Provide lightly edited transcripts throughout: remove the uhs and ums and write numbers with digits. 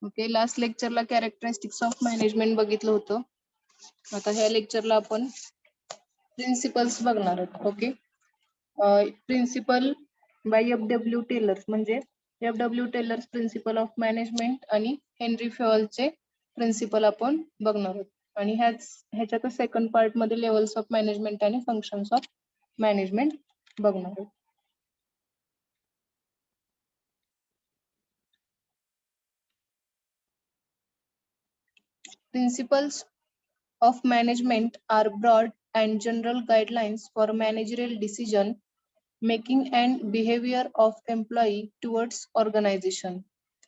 Okay, last लेक्चरला characteristics of management बघितलं होतं. आता ह्या लेक्चरला आपण प्रिन्सिपल्स बघणार आहोत. Okay, principle by F W. Taylor म्हणजे F W. Taylor's principle of management आणि हेनरी फेवलचे प्रिन्सिपल आपण बघणार आहोत. आणि ह्याच्यात सेकंड पार्ट मध्ये लेवल्स ऑफ मॅनेजमेंट आणि फंक्शन्स ऑफ मॅनेजमेंट बघणार आहोत. Principles of management are broad and general guidelines for managerial decision making and behavior of employee towards organization.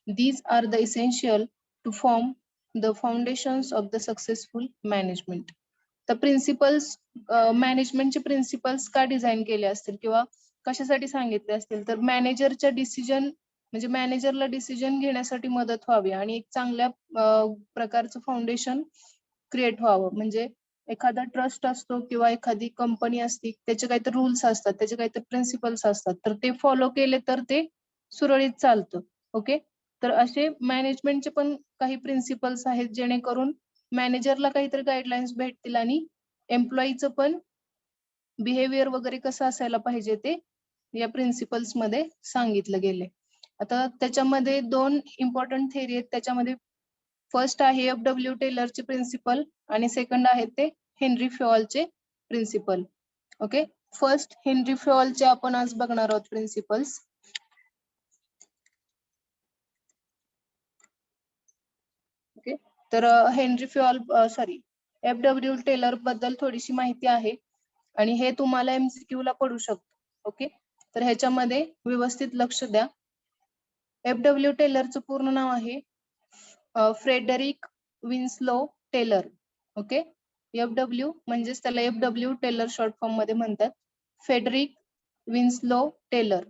These are the essential to form the foundations of the successful management. The principles मॅनेजमेंटचे principles का design केले असतील किंवा कशासाठी सांगितले असतील तर मॅनेजरच्या डिसिजन म्हणजे मॅनेजरला डिसिजन घेण्यासाठी मदत व्हावी आणि एक चांगल्या प्रकारचं फाउंडेशन क्रिएट व्हावं. म्हणजे एखादा ट्रस्ट असतो किंवा एखादी कंपनी असते, त्याचे काहीतरी रूल्स असतात, त्याचे काहीतरी प्रिन्सिपल्स असतात, तर ते फॉलो केले तर ते सुरळीत चालतं. ओके, तर असे मॅनेजमेंटचे पण काही प्रिन्सिपल्स आहेत जेणेकरून मॅनेजरला काहीतरी गाईडलाईन्स भेटतील आणि एम्प्लॉईचं पण बिहेवियर वगैरे कसं असायला पाहिजे ते या प्रिन्सिपल्स मध्ये सांगितलं गेले. आता त्याच्यामध्ये दोन इम्पॉर्टंट थेरी आहेत. त्याच्यामध्ये फर्स्ट आहे एफ.डब्ल्यू. टेलरचे प्रिन्सिपल आणि सेकंड आहे ते हेनरी फेवलचे प्रिन्सिपल. ओके, फर्स्ट हेनरी फेवलचे आपण आज बघणार आहोत प्रिन्सिपल्स. ओके, तर हेनरी फेवल एफ.डब्ल्यू. टेलर बद्दल थोडीशी माहिती आहे आणि हे तुम्हाला एमसीक्यू ला पडू शकतो. ओके, तर ह्याच्यामध्ये व्यवस्थित लक्ष द्या. एफ.डब्ल्यू. टेलरचं पूर्ण नाव आहे Frederick Winslow Taylor. Okay, FW. म्हणजेच त्याला एफ.डब्ल्यू. टेलर शॉर्ट फॉर्म मध्ये म्हणतात. Frederick Winslow Taylor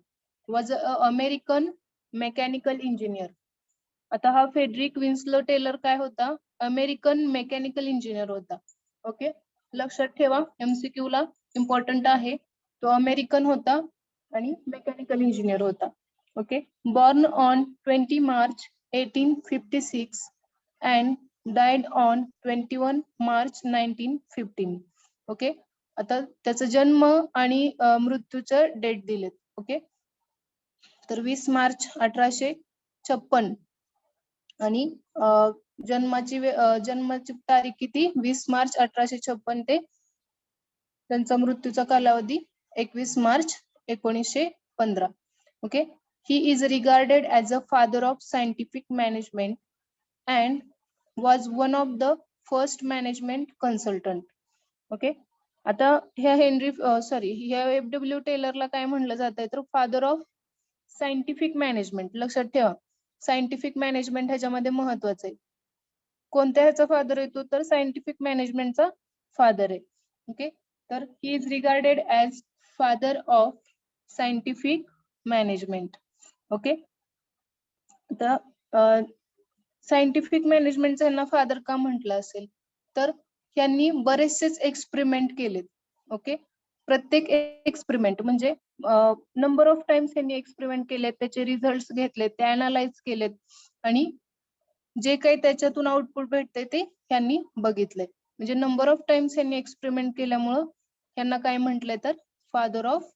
was a American mechanical engineer. आता हा फ्रेडरिक विन्सलो टेलर काय होता? अमेरिकन मेकॅनिकल इंजिनियर होता. ओके, लक्षात ठेवा, एमसीक्यू ला इम्पॉर्टंट आहे. तो अमेरिकन होता आणि मेकॅनिकल इंजिनियर होता. Okay, born on 20 March 1856 and died on 21 March 1915. Okay, आता त्याचा जन्म आणि मृत्यूचं डेट दिलेत. ओके, तर 20 मार्च 1856 आणि जन्माची तारीख किती? 20 मार्च 1856 ते त्यांचा मृत्यूचा कालावधी 21 March 1915. Okay, he is regarded as a father of scientific management and was one of the first management consultant. Okay, आता ह्या ह्या एफ.डब्ल्यू. टेलरला काय म्हणलं जात आहे तर फादर ऑफ सायंटिफिक मॅनेजमेंट. लक्षात ठेवा, सायंटिफिक मॅनेजमेंट ह्याच्यामध्ये महत्वाचं आहे. कोणत्या ह्याचा फादर येतो तर सायंटिफिक मॅनेजमेंटचा फादर आहे. ओके, तर he is regarded as father of scientific management. Okay, आता सायंटिफिक मॅनेजमेंटचा यांना फादर का म्हटलं असेल तर यांनी बरेचसेच एक्सपेरिमेंट केलेत. ओके, प्रत्येक एक्सपेरिमेंट म्हणजे नंबर ऑफ टाइम्स यांनी एक्सपेरिमेंट केलेत, त्याचे रिझल्ट घेतलेत, ते अनालाइज केलेत आणि जे काही त्याच्यातून आउटपुट भेटते ते यांनी बघितलंय. म्हणजे नंबर ऑफ टाइम्स यांनी एक्सपेरिमेंट केल्यामुळं यांना काय म्हटलंय तर father of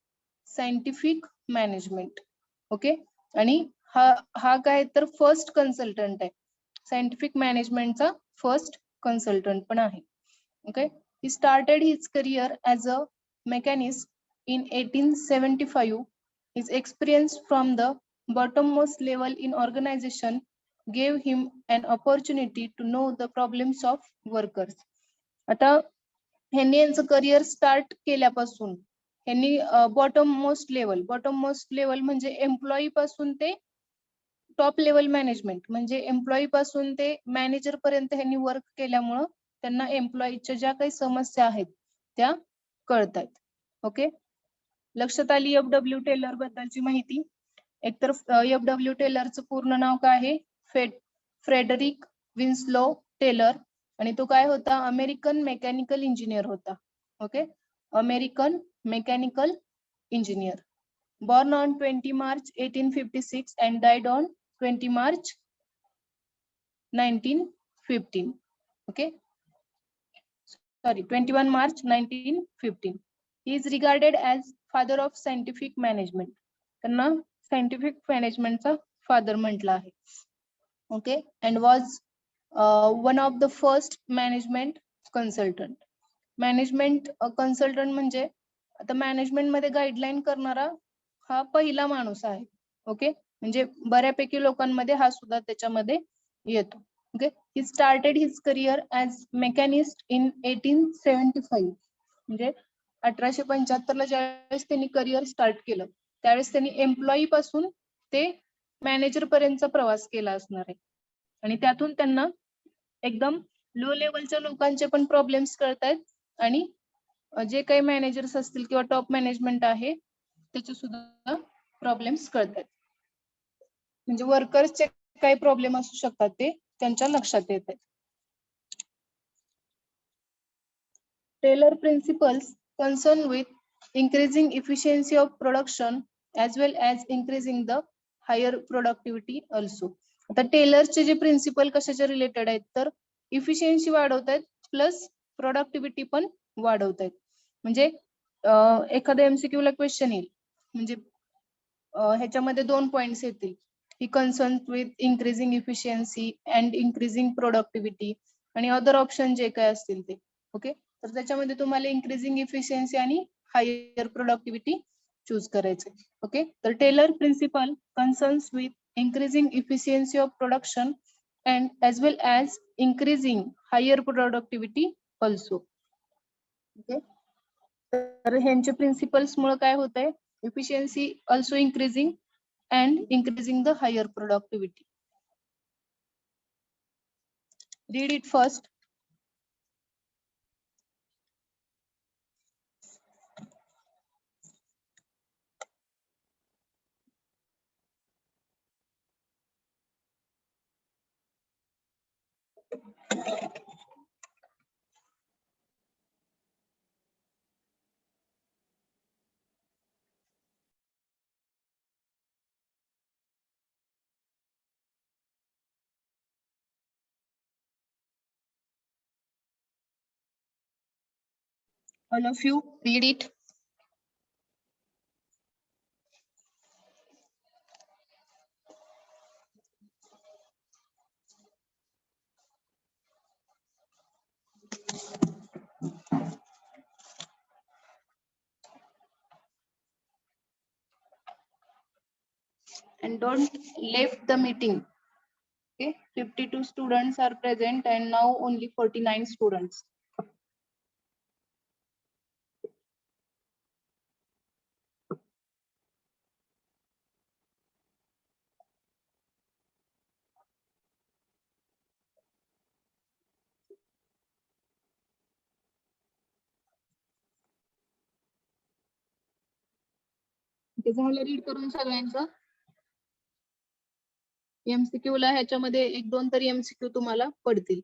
scientific management. Okay, आणि हा काय तर फर्स्ट कन्सल्टंट आहे, सायंटिफिक मॅनेजमेंटचा फर्स्ट कन्सल्टंट पण आहे. Okay, he started his career as a mechanist in 1875. His experience from the bottommost level in organization gave him an opportunity to know the problems of workers. आता ह्यांनी यांचं career start केल्यापासून ह्यांनी bottom most level म्हणजे employee पासून ते top level management म्हणजे employee पासून ते मॅनेजर पर्यंत ह्यांनी वर्क केल्यामुळं त्यांना एम्प्लॉईच्या ज्या काही समस्या आहेत त्या कळतात. ओके, लक्षात आली एफ.डब्ल्यू. टेलर बद्दलची माहिती. एकतर एफ.डब्ल्यू. टेलरचं पूर्ण नाव काय आहे? फ्रेडरिक विन्सलो टेलर आणि तो काय होता? अमेरिकन मेकॅनिकल इंजिनियर होता. Okay, American mechanical engineer. Born on 20 March 1856 and died on 20 March 1915. Okay, sorry, 21 March 1915. He is regarded as father of scientific management. त्यांना scientific management चा father म्हटलं आहे. Okay, and was one of the first management consultant. Management consultant म्हणजे आता management मध्ये guideline करणारा हा पहिला माणूस आहे. ओके, म्हणजे बऱ्यापैकी लोकांमध्ये हा सुद्धा त्याच्यामध्ये येतो. Okay, he started his career as machinist in 1875. म्हणजे 1875 ला ज्यावेळेस त्यांनी करिअर स्टार्ट केलं त्यावेळेस त्यांनी एम्प्लॉई पासून ते मॅनेजर पर्यंतचा प्रवास केला असणार आहे. आणि त्यातून त्यांना एकदम लो लेवलच्या लोकांचे पण प्रॉब्लेम्स कळतायत आणि जे काही मॅनेजर्स असतील किंवा टॉप मॅनेजमेंट आहे त्याचे सुद्धा प्रॉब्लेम्स कळतात. म्हणजे वर्कर्सचे काही प्रॉब्लेम असू शकतात ते त्यांच्या लक्षात येत आहेत. Taylor principles concern with increasing efficiency of production as well as increasing the higher productivity also. आता टेलरचे जे प्रिन्सिपल कशाच्या रिलेटेड आहेत तर इफिशियन्सी वाढवतात प्लस प्रोडक्टिव्हिटी पण वाढवतात. म्हणजे एखाद्या एमसीक्यू ला क्वेश्चन येईल म्हणजे ह्याच्यामध्ये 2 पॉइंट्स येतील. ही concern with increasing efficiency and increasing productivity आणि अदर ऑप्शन जे काय असतील ते. ओके, तर त्याच्यामध्ये तुम्हाला इन्क्रीजिंग इफिशियन्सी आणि हायर प्रोडक्टिव्हिटी चूज करायचे. ओके, तर Taylor principal concerns with increasing efficiency of production and as well as increasing higher productivity also. Okay, तर ह्यांचे प्रिन्सिपल्स मुळे काय होत आहे, efficiency also increasing and increasing the higher productivity. Read it first. All of you read it. And don't leave the meeting. Okay, 52 students are present and now only 49 students. ते झालं read करून सगळ्यांचं. MCQ ला ह्याच्यामध्ये 1-2 तरी MCQ तुम्हाला पडतील.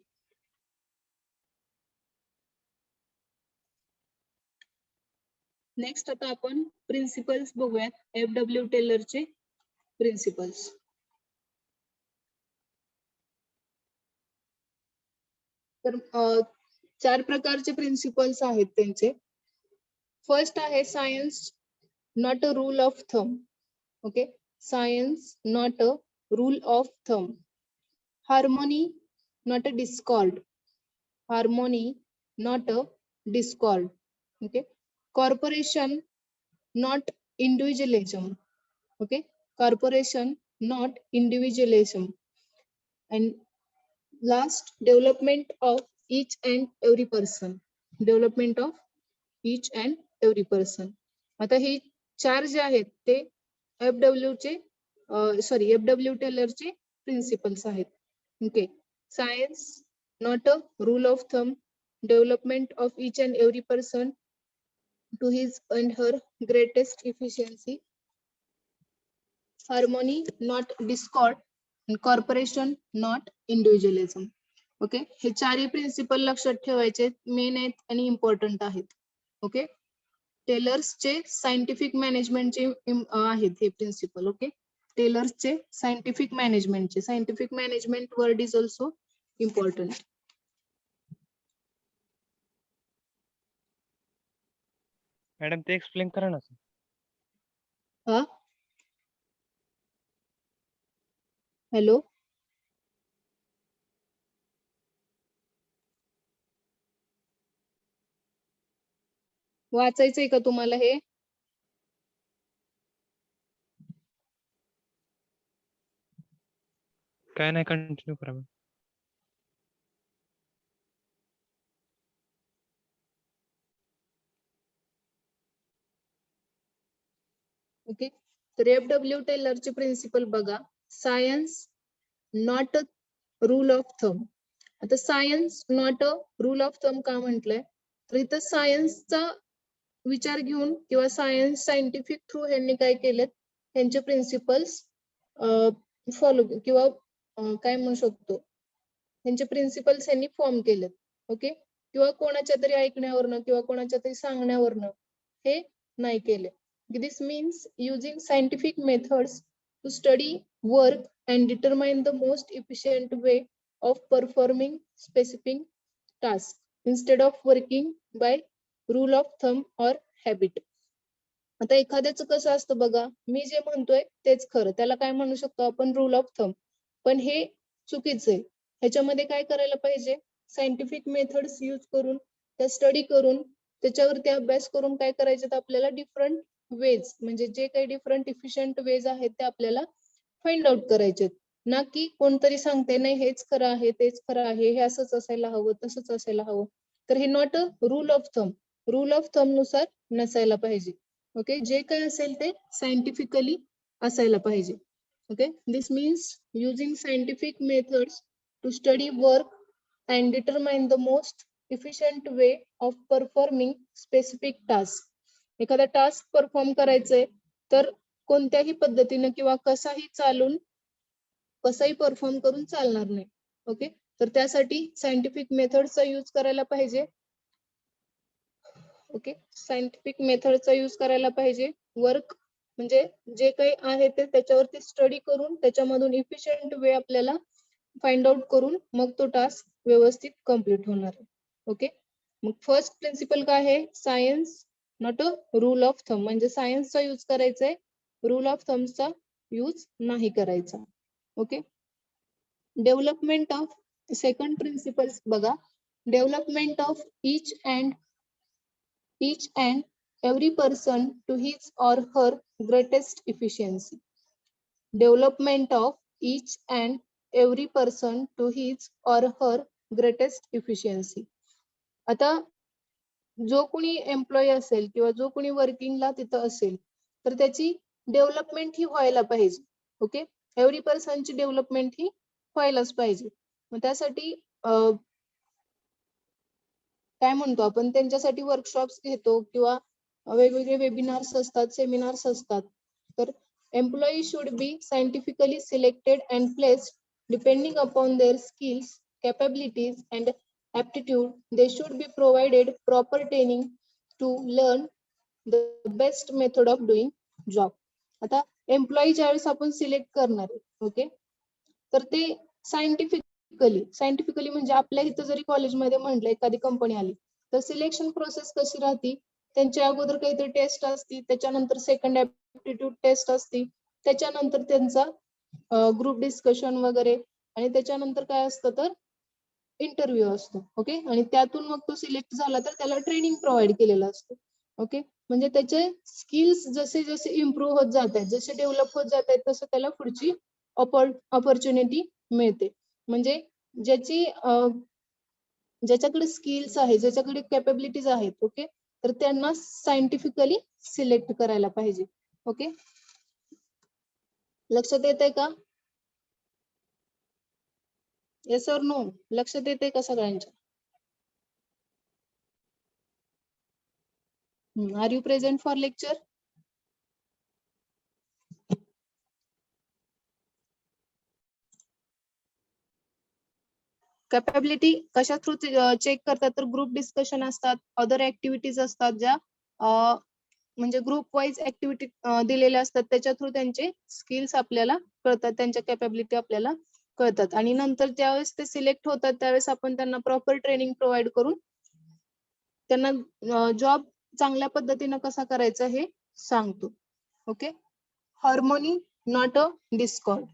Next आता आपण प्रिन्सिपल्स बघूयात. एफडब्ल्यू टेलरचे प्रिन्सिपल्स. तर 4 प्रकारचे प्रिन्सिपल्स आहेत त्यांचे. फर्स्ट आहे science not a rule of thumb. Okay, science not a rule of thumb. Harmony not a discord. Harmony not a discord. Okay, corporation not individualism. Okay, corporation not individualism. And last, development of each and every person. Development of each and every person. आता हे 4 जे आहेत ते FW टेलरचे principles आहेत. Okay, science not a rule of thumb, development of each and every person to his and her greatest efficiency, harmony not discord, corporation not individualism. Okay, हे 4ही principal लक्षात ठेवायचे, मेन आहेत आणि इम्पॉर्टंट आहेत. Okay, टेलर्सचे scientific मॅनेजमेंटचे आहेत हे प्रिन्सिपल. ओके, टेलर्सचे सायंटिफिक मॅनेजमेंटचे. Scientific management word is also important. Madam ते एक्सप्लेन करा ना. हा, हॅलो, वाचायचंय का तुम्हाला हे? काय नाही, कंटिन्यू करा मॅम. ओके, तर FW टेलरची प्रिन्सिपल बघा. Science not a rule of thumb. आता science not a rule of thumb का म्हटलंय, तर इथं सायन्सचा विचार घेऊन किंवा सायन्स सायंटिफिक थ्रू ह्यांनी काय केलेत, त्यांचे प्रिन्सिपल्स फॉलो किंवा काय म्हणू शकतो, त्यांचे प्रिन्सिपल्स यांनी फॉर्म केलेत. ओके, किंवा कोणाच्या तरी ऐकण्यावरनं किंवा कोणाच्या तरी सांगण्यावरनं हे नाही केले. This means using scientific methods to study work and determine the most efficient way of performing specific tasks instead of working by rule of thumb or habit. आता एखाद्याचं कसं असतं बघा, मी जे म्हणतोय तेच खरं, त्याला काय म्हणू शकतो आपण, रूल ऑफ थंब. पण हे चुकीचं आहे. ह्याच्यामध्ये काय करायला पाहिजे, सायंटिफिक मेथड्स यूज करून, त्या स्टडी करून, त्याच्यावरती अभ्यास करून काय करायचं, आपल्याला डिफरंट वेज, म्हणजे जे काही डिफरंट इफिशियंट वेज आहेत ते आपल्याला फाइंड आउट करायचे, ना की कोणतरी सांगते नाही हेच खरं आहे, तेच खरं आहे, हे असंच असायला हवं, तसंच असायला हवं. तर हे not a rule of thumb, rule of thumb नुसार नसायला पाहिजे. ओके, जे काय असेल ते सायंटिफिकली असायला पाहिजे. Okay, this means using scientific methods to study work and determine the most efficient way of performing specific task. एखादा टास्क परफॉर्म करायचंय तर कोणत्याही पद्धतीने किंवा कसाही चालून कसाही परफॉर्म करून चालणार नाही. ओके, तर त्यासाठी सायंटिफिक मेथडचा यूज करायला पाहिजे. ओके, सायंटिफिक मेथडचा यूज करायला पाहिजे. वर्क म्हणजे जे काही आहे ते त्याच्यावरती स्टडी करून त्याच्यामधून इफिशियंट वे आपल्याला फाइंड आउट करून मग तो टास्क व्यवस्थित कम्प्लीट होणार आहे. ओके, मग फर्स्ट प्रिन्सिपल काय आहे, science not a rule of thumb, म्हणजे सायन्सचा यूज करायचा आहे, रूल ऑफ थंबचा यूज नाही करायचा. Okay, development of second principles बघा. Development of each and every person to his or her greatest efficiency. Development of each and every person to his or her greatest efficiency. आता जो कोणी employee असेल किंवा जो कोणी वर्किंगला तिथं असेल तर त्याची डेव्हलपमेंट ही व्हायला पाहिजे. ओके, एव्हरी पर्सनची डेव्हलपमेंट ही व्हायलाच पाहिजे. मग त्यासाठी काय म्हणतो आपण, त्यांच्यासाठी वर्कशॉप्स घेतो किंवा वेगवेगळे वेबिनार्स असतात, सेमिनार्स असतात. तर employee should be scientifically selected and placed depending upon their skills, capabilities and aptitude. They should be provided proper training to learn the best method of doing job. आता employee ज्यावेळेस आपण select करणार आहे, okay, तर ते scientifically म्हणजे आपल्या इथं जरी कॉलेजमध्ये म्हटलं एखादी कंपनी आली तर सिलेक्शन प्रोसेस कशी राहते, त्यांच्या अगोदर काहीतरी टेस्ट असते, त्याच्यानंतर सेकंड ऍप्टिट्यूड टेस्ट असते, त्याच्यानंतर त्यांचा ग्रुप डिस्कशन वगैरे, आणि त्याच्यानंतर काय असतं तर इंटरव्ह्यू असतो. ओके, आणि त्यातून मग तो सिलेक्ट झाला तर त्याला ट्रेनिंग प्रोव्हाइड केलेलं असतं. ओके, म्हणजे त्याचे स्किल्स जसे जसे इम्प्रूव्ह होत जात आहेत, जसे डेव्हलप होत जात आहेत, तसं त्याला पुढची ऑपॉर्च्युनिटी मिळते. म्हणजे ज्याच्याकडे स्किल्स आहे, ज्याच्याकडे कॅपॅबिलिटीज आहेत, ओके, तर त्यांना सायंटिफिकली सिलेक्ट करायला पाहिजे. ओके, लक्षात येत आहे का? येस और नो, लक्षात येते का सगळ्यांच्या? Are you present for lecture? Capability कशा थ्रू चेक करतात तर ग्रुप डिस्कशन असतात, अदर ऍक्टिव्हिटीज असतात ज्या म्हणजे ग्रुप वाईज ऍक्टिव्हिटी दिलेल्या असतात, त्याच्या थ्रू त्यांचे स्किल्स आपल्याला कळतात, त्यांच्या कॅपॅबिलिटी आपल्याला कळतात. आणि नंतर ज्यावेळेस ते सिलेक्ट होतात त्यावेळेस आपण त्यांना प्रॉपर ट्रेनिंग प्रोव्हाइड करून त्यांना जॉब चांगल्या पद्धतीने कसा करायचा हे सांगतो. Okay. Harmony, not a discord.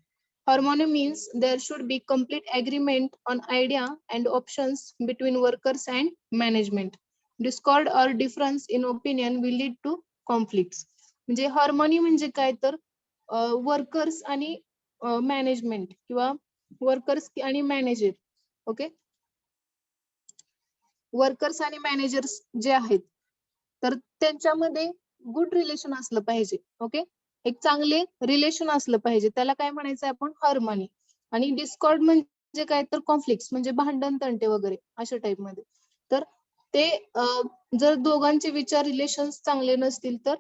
Harmony means there should be complete agreement on idea and options between workers and management. Discord or difference in opinion will lead to conflicts. म्हणजे harmony म्हणजे काय तर वर्कर्स आणि management किंवा workers आणि manager. Okay. Workers आणि managers जे आहेत तर त्यांच्यामध्ये गुड रिलेशन असलं पाहिजे. ओके. एक चांगले रिलेशन असलं पाहिजे, त्याला काय म्हणायचं आपण हार्मनी. आणि डिस्कॉर्ड म्हणजे काय तर कॉन्फ्लिक्ट म्हणजे भांडण तंटे वगैरे अशा टाइप मध्ये. तर ते जर दोघांचे विचार रिलेशन चांगले नसतील तर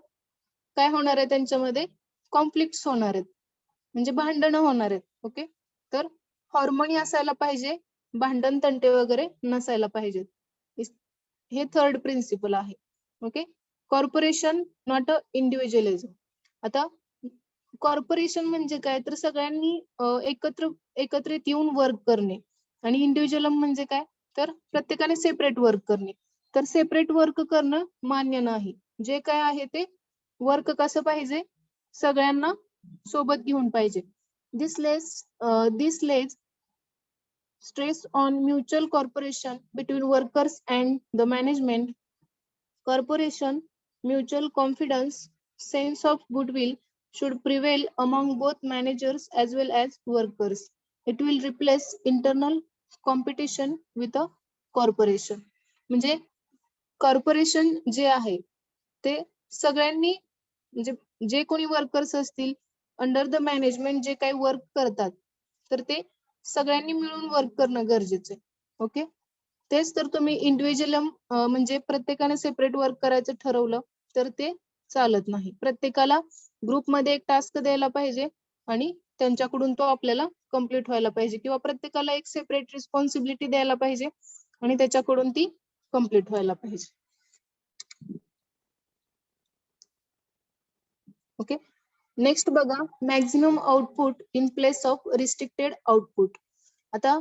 काय होणार आहे, त्यांच्यामध्ये कॉन्फ्लिक्ट होणार आहेत, म्हणजे भांडणं होणार आहेत. ओके. तर हार्मनी असायला पाहिजे, भांडण तंटे वगैरे नसायला पाहिजेत. हे थर्ड प्रिन्सिपल आहे. Okay. Corporation not a individualism. आता कॉर्पोरेशन म्हणजे काय तर सगळ्यांनी एकत्रित येऊन वर्क करणे, आणि इंडिव्हिज्युअलिझम म्हणजे काय तर प्रत्येकाने सेपरेट वर्क करणे. तर सेपरेट वर्क करणं मान्य नाही. जे काय आहे ते वर्क कसं पाहिजे, सगळ्यांना सोबत घेऊन पाहिजे. दिस Lay's stress on mutual cooperation between workers and the management. Cooperation, mutual confidence, sense of goodwill should prevail among both managers as well as workers. It will replace internal competition with a corporation. म्हणजे corporation जे आहे ते सगळ्यांनी, म्हणजे जे कोणी workers असतील under the management जे काही वर्क करतात तर ते सगळ्यांनी मिळून वर्क करणं गरजेचं आहे. ओके. तेच तर तुम्ही इंडिव्हिज्युअल म्हणजे प्रत्येकाने सेपरेट वर्क करायचं ठरवलं तर ते चालत नाही. प्रत्येकाला ग्रुपमध्ये एक टास्क द्यायला पाहिजे आणि त्यांच्याकडून तो आपल्याला कम्प्लीट व्हायला पाहिजे, किंवा प्रत्येकाला एक सेपरेट रिस्पॉन्सिबिलिटी द्यायला पाहिजे आणि त्याच्याकडून ती कम्प्लीट व्हायला पाहिजे. ओके. नेक्स्ट बघा, maximum output in place of restricted output. आता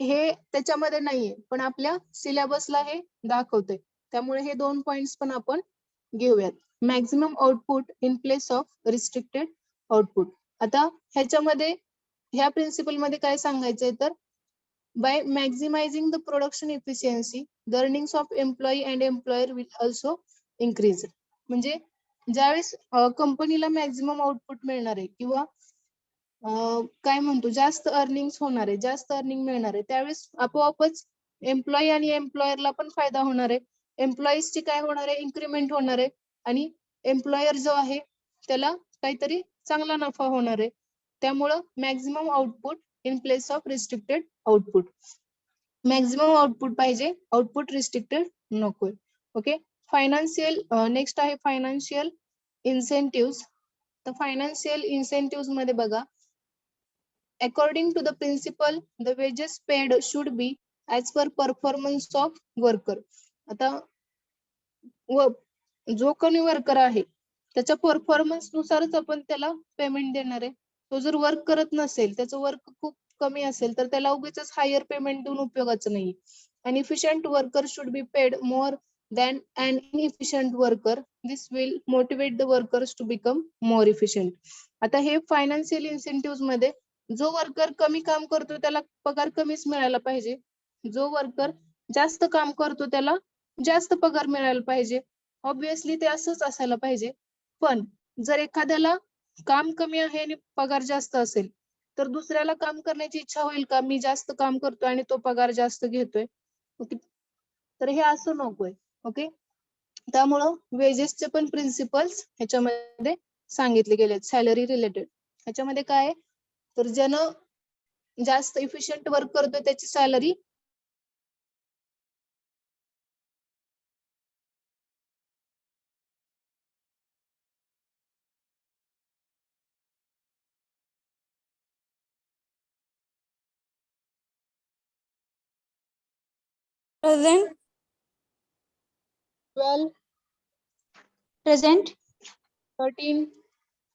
हे त्याच्यामध्ये नाहीये पण आपल्या सिलेबसला हे दाखवते, त्यामुळे हे 2 पॉइंट्स पण आपण घेऊयात. Maximum output in place of restricted output. आता ह्याच्यामध्ये ह्या प्रिन्सिपल मध्ये काय सांगायचंय तर by maximising the production efficiency the earnings of employee and employer will also increase. म्हणजे ज्यावेळेस कंपनीला मॅक्झिमम आउटपुट मिळणार आहे किंवा काय म्हणतो जास्त अर्निंग होणार आहे, जास्त अर्निंग मिळणार आहे, त्यावेळेस आपोआपच एम्प्लॉई आणि एम्प्लॉयरला पण फायदा होणार आहे. एम्प्लॉईजची काय होणार आहे, इन्क्रीमेंट होणार आहे, आणि एम्प्लॉयर जो आहे त्याला काहीतरी चांगला नफा होणार आहे. त्यामुळं maximum output in place of restricted output. Maximum output पाहिजे, आउटपुट रिस्ट्रिक्टेड नकोय. ओके. फायनान्शियल नेक्स्ट आहे फायनान्शियल इन्सेंटिव्ह. तर फायनान्शियल इन्सेंटिव्ह मध्ये बघा, according to the principle the wages paid should be as per performance of worker. आता जो कोणी worker आहे त्याच्या परफॉर्मन्स नुसारच आपण त्याला पेमेंट देणार आहे. तो जर वर्क करत नसेल, त्याचं वर्क खूप कमी असेल तर त्याला उगीच हायर पेमेंट देऊन उपयोगाचं नाही. An efficient worker should be paid more than an inefficient worker. This will motivate the workers to become more efficient. आता हे फायनान्शियल इन्सेंटिव्ह मध्ये जो वर्कर कमी काम करतो त्याला पगार कमीच मिळायला पाहिजे, जो वर्कर जास्त काम करतो त्याला जास्त पगार मिळायला पाहिजे. ऑब्विसली ते असंच असायला पाहिजे. पण जर एखाद्याला काम कमी आहे आणि पगार जास्त असेल तर दुसऱ्याला काम करण्याची इच्छा होईल का, मी जास्त काम करतोय आणि तो पगार जास्त घेतोय. ओके. तर हे असं नकोय. ओके. त्यामुळं वेजेसचे पण प्रिन्सिपल्स ह्याच्यामध्ये सांगितले गेले, सॅलरी रिलेटेड. ह्याच्यामध्ये काय तर ज्यानं जास्त इफिशियंट वर्क करतोय त्याची सॅलरी Present. 12 present, 13,